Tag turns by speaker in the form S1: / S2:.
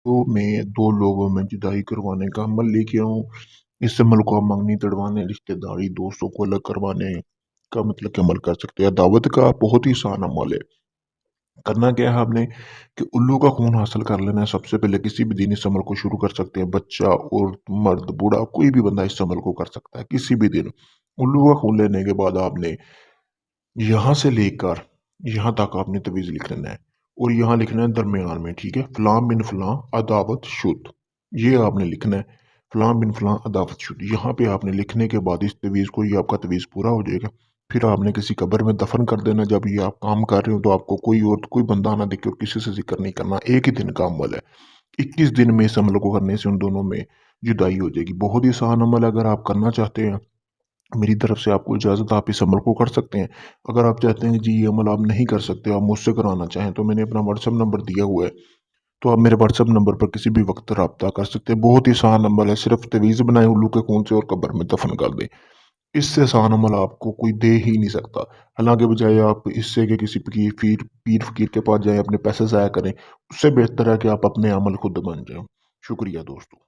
S1: तो मैं 2 लोगों में जुदाई करवाने का अमल लेके आऊँ। इस अमल को आप मंगनी तड़वाने, रिश्तेदारी, दोस्तों को अलग करवाने का मतलब कि अमल कर सकते हैं। दावत का बहुत ही आसान अमल है। करना क्या है आपने कि उल्लू का खून हासिल कर लेना है। सबसे पहले किसी भी दिन इस अमल को शुरू कर सकते हैं। बच्चा, औरत, मर्द, बूढ़ा कोई भी बंदा इस अमल को कर सकता है किसी भी दिन। उल्लू का खून लेने के बाद आपने यहाँ से लेकर यहाँ तक आपने तवीज़ लिख लेना है और यहाँ लिखना है दरमियान में, ठीक है? फलां बिन फलां अदावत शुद, ये आपने लिखना है। फलां बिन फलां अदावत शुद, यहाँ पे आपने लिखने के बाद इस तवीज़ को, ये आपका तवीज़ पूरा हो जाएगा। फिर आपने किसी कब्र में दफन कर देना। जब ये आप काम कर रहे हो तो आपको कोई और कोई बंदा ना दिखे और किसी से ज़िक्र नहीं करना। एक ही दिन का अमल है। 21 दिन में इस अमल को करने से उन दोनों में जुदाई हो जाएगी। बहुत ही आसान अमल है। अगर आप करना चाहते हैं, मेरी तरफ से आपको इजाज़त, आप इस अमल को कर सकते हैं। अगर आप चाहते हैं जी ये अमल आप नहीं कर सकते, आप मुझसे कराना चाहें, तो मैंने अपना व्हाट्सएप नंबर दिया हुआ है। तो आप मेरे व्हाट्सएप नंबर पर किसी भी वक़्त राब्ता कर सकते हैं। बहुत ही आसान अमल है, सिर्फ़ तवीज़ बनाएँ उल्लू के खून से और कब्र में दफ़न कर दें। इससे आसान अमल आपको कोई दे ही नहीं सकता। हालाँकि बजाय आप इससे कि किसी पीर फ़कीर के पास जाएँ, अपने पैसे ज़ाया करें, उससे बेहतर है कि आप अपने अमल खुद बन जाएँ। शुक्रिया दोस्तों।